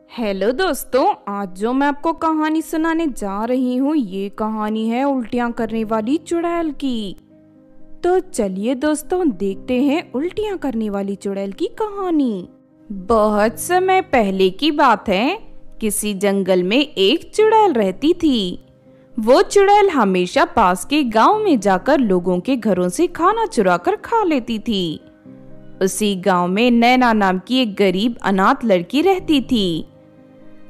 Hello दोस्तों, आज जो मैं आपको कहानी सुनाने जा रही हूँ ये कहानी है उल्टियाँ करने वाली चुड़ैल की। तो चलिए दोस्तों देखते हैं उल्टियाँ करने वाली चुड़ैल की कहानी। बहुत समय पहले की बात है, किसी जंगल में एक चुड़ैल रहती थी। वो चुड़ैल हमेशा पास के गांव में जाकर लोगों के घरों से खाना चुरा कर खा लेती थी। उसी गांव में नैना नाम की एक गरीब अनाथ लड़की रहती थी।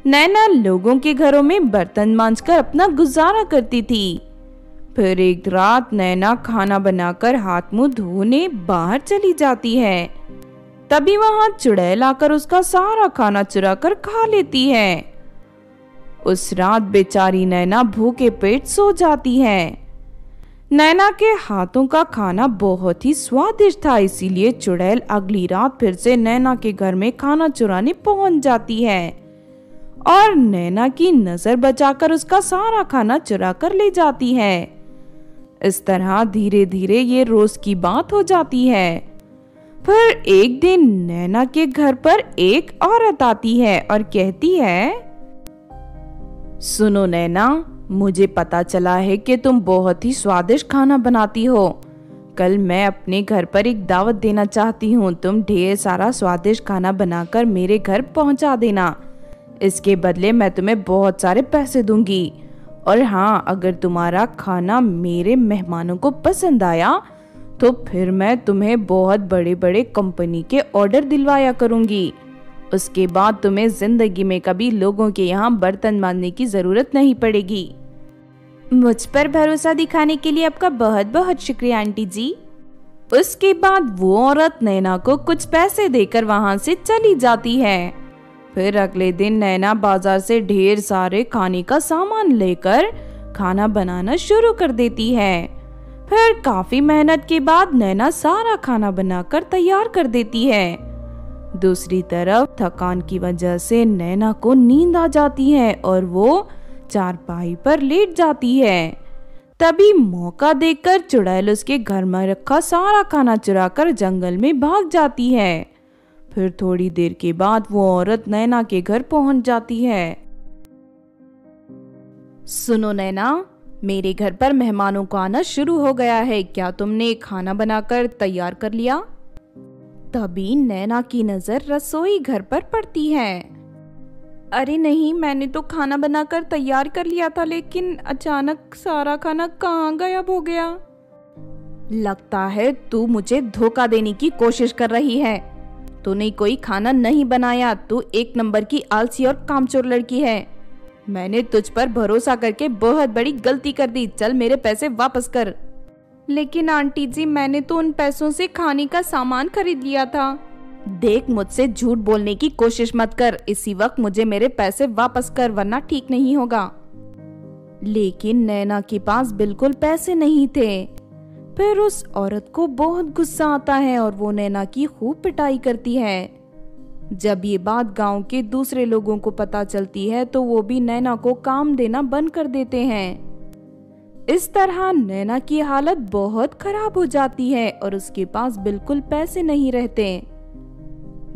नैना लोगों के घरों में बर्तन मांजकर अपना गुजारा करती थी। फिर एक रात नैना खाना बनाकर हाथ मुंह धोने बाहर चली जाती है। तभी वहां चुड़ैल आकर उसका सारा खाना चुरा कर खा लेती है। उस रात बेचारी नैना भूखे पेट सो जाती है। नैना के हाथों का खाना बहुत ही स्वादिष्ट था, इसीलिए चुड़ैल अगली रात फिर से नैना के घर में खाना चुराने पहुंच जाती है और नैना की नजर बचाकर उसका सारा खाना चुरा कर ले जाती है। इस तरह धीरे धीरे ये रोज की बात हो जाती है। फिर एक दिन नैना के घर पर एक औरत आती है और कहती है, सुनो नैना, मुझे पता चला है कि तुम बहुत ही स्वादिष्ट खाना बनाती हो। कल मैं अपने घर पर एक दावत देना चाहती हूँ। तुम ढेर सारा स्वादिष्ट खाना बनाकर मेरे घर पहुँचा देना। इसके बदले मैं तुम्हें बहुत सारे पैसे दूंगी। और हाँ, अगर तुम्हारा खाना मेरे मेहमानों को पसंद आया तो फिर मैं तुम्हें बहुत बड़े बड़े कंपनी के ऑर्डर दिलवाया करूंगी। उसके बाद तुम्हें जिंदगी में कभी लोगों के यहाँ बर्तन मांजने की जरूरत नहीं पड़ेगी। मुझ पर भरोसा दिखाने के लिए आपका बहुत बहुत शुक्रिया आंटी जी। उसके बाद वो औरत नैना को कुछ पैसे देकर वहां से चली जाती है। फिर अगले दिन नैना बाजार से ढेर सारे खाने का सामान लेकर खाना बनाना शुरू कर देती है। फिर काफी मेहनत के बाद नैना सारा खाना बनाकर तैयार कर देती है। दूसरी तरफ थकान की वजह से नैना को नींद आ जाती है और वो चारपाई पर लेट जाती है। तभी मौका देखकर चुड़ैल उसके घर में रखा सारा खाना चुराकर जंगल में भाग जाती है। फिर थोड़ी देर के बाद वो औरत नैना के घर पहुंच जाती है। सुनो नैना, मेरे घर पर मेहमानों का आना शुरू हो गया है। क्या तुमने खाना बनाकर तैयार कर लिया? तभी नैना की नजर रसोई घर पर पड़ती है। अरे नहीं, मैंने तो खाना बनाकर तैयार कर लिया था, लेकिन अचानक सारा खाना कहाँ गायब हो गया। लगता है तू मुझे धोखा देने की कोशिश कर रही है। तूने कोई खाना नहीं बनाया। तू एक नंबर की आलसी और कामचोर लड़की है। मैंने तुझ पर भरोसा करके बहुत बड़ी गलती कर दी। चल मेरे पैसे वापस कर। लेकिन आंटी जी, मैंने तो उन पैसों से खाने का सामान खरीद लिया था। देख, मुझसे झूठ बोलने की कोशिश मत कर। इसी वक्त मुझे मेरे पैसे वापस कर, वरना ठीक नहीं होगा। लेकिन नैना के पास बिल्कुल पैसे नहीं थे। फिर उस औरत को बहुत गुस्सा आता है और वो नैना की खूब पिटाई करती है। जब ये बात गांव के दूसरे लोगों को पता चलती है तो वो भी नैना को काम देना बंद कर देते हैं। इस तरह नैना की हालत बहुत खराब हो जाती है और उसके पास बिल्कुल पैसे नहीं रहते।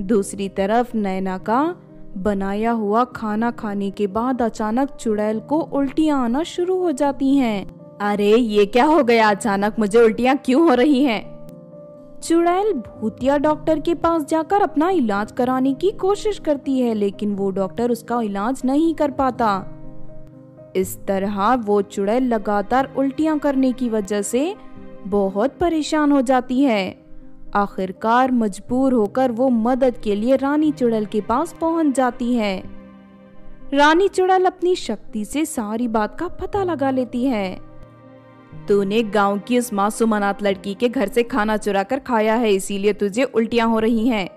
दूसरी तरफ नैना का बनाया हुआ खाना खाने के बाद अचानक चुड़ैल को उल्टियां आना शुरू हो जाती हैं। अरे ये क्या हो गया? अचानक मुझे उल्टियां क्यों हो रही हैं? चुड़ैल भूतिया डॉक्टर के पास जाकर अपना इलाज कराने की कोशिश करती है, लेकिन वो डॉक्टर उसका इलाज नहीं कर पाता। इस तरह वो चुड़ैल लगातार उल्टियां करने की वजह से बहुत परेशान हो जाती है। आखिरकार मजबूर होकर वो मदद के लिए रानी चुड़ैल के पास पहुंच जाती है। रानी चुड़ैल अपनी शक्ति से सारी बात का पता लगा लेती है। तूने गांव की उस मासूम अनाथ लड़की के घर से खाना चुरा कर खाया है, इसीलिए तुझे उल्टियां हो रही हैं।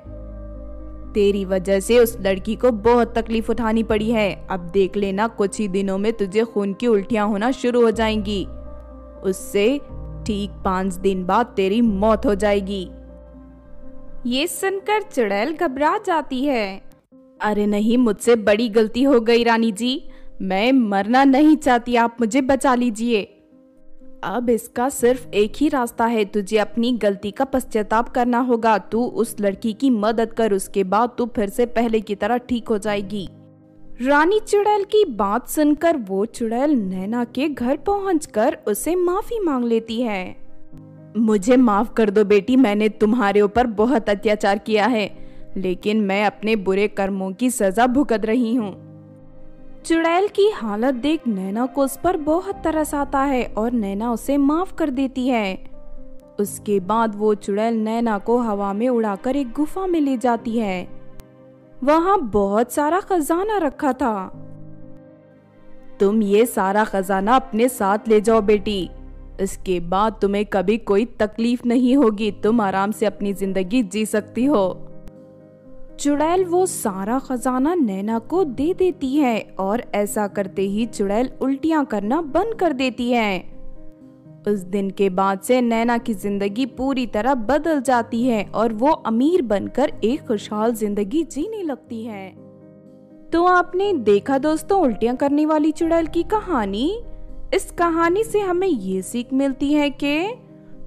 तेरी वजह से उस लड़की को बहुत तकलीफ उठानी पड़ी है। अब देख लेना, कुछ ही दिनों में तुझे खून की उल्टियां होना शुरू हो जाएंगी। उससे ठीक 5 दिन बाद तेरी मौत हो जाएगी। ये सुनकर चुड़ैल घबरा जाती है। अरे नहीं, मुझसे बड़ी गलती हो गई रानी जी। मैं मरना नहीं चाहती, आप मुझे बचा लीजिए। अब इसका सिर्फ एक ही रास्ता है। तुझे अपनी गलती का पश्चाताप करना होगा। तू उस लड़की की मदद कर, उसके बाद तू फिर से पहले की तरह ठीक हो जाएगी। रानी चुड़ैल की बात सुनकर वो चुड़ैल नैना के घर पहुंचकर उसे माफी मांग लेती है। मुझे माफ कर दो बेटी, मैंने तुम्हारे ऊपर बहुत अत्याचार किया है, लेकिन मैं अपने बुरे कर्मों की सजा भुगत रही हूँ। चुड़ैल की हालत देख नैना को उस पर बहुत तरस आता है और नैना उसे माफ कर देती है। उसके बाद वो चुड़ैल नैना को हवा में उड़ाकर एक गुफा में ले जाती है। वहां बहुत सारा खजाना रखा था। तुम ये सारा खजाना अपने साथ ले जाओ बेटी, इसके बाद तुम्हें कभी कोई तकलीफ नहीं होगी, तुम आराम से अपनी जिंदगी जी सकती हो। चुड़ैल वो सारा खजाना नैना को दे देती है और ऐसा करते ही चुड़ैल उल्टियां करना बंद कर देती है। उस दिन के बाद से नैना की जिंदगी पूरी तरह बदल जाती है और वो अमीर बनकर एक खुशहाल जिंदगी जीने लगती है। तो आपने देखा दोस्तों उल्टियां करने वाली चुड़ैल की कहानी। इस कहानी से हमें ये सीख मिलती है कि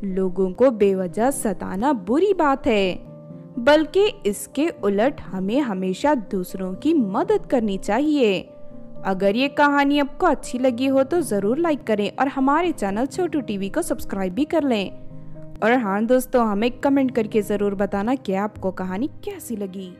लोगों को बेवजह सताना बुरी बात है, बल्कि इसके उलट हमें हमेशा दूसरों की मदद करनी चाहिए। अगर ये कहानी आपको अच्छी लगी हो तो ज़रूर लाइक करें और हमारे चैनल छोटू टीवी को सब्सक्राइब भी कर लें। और हाँ दोस्तों, हमें कमेंट करके ज़रूर बताना कि आपको कहानी कैसी लगी।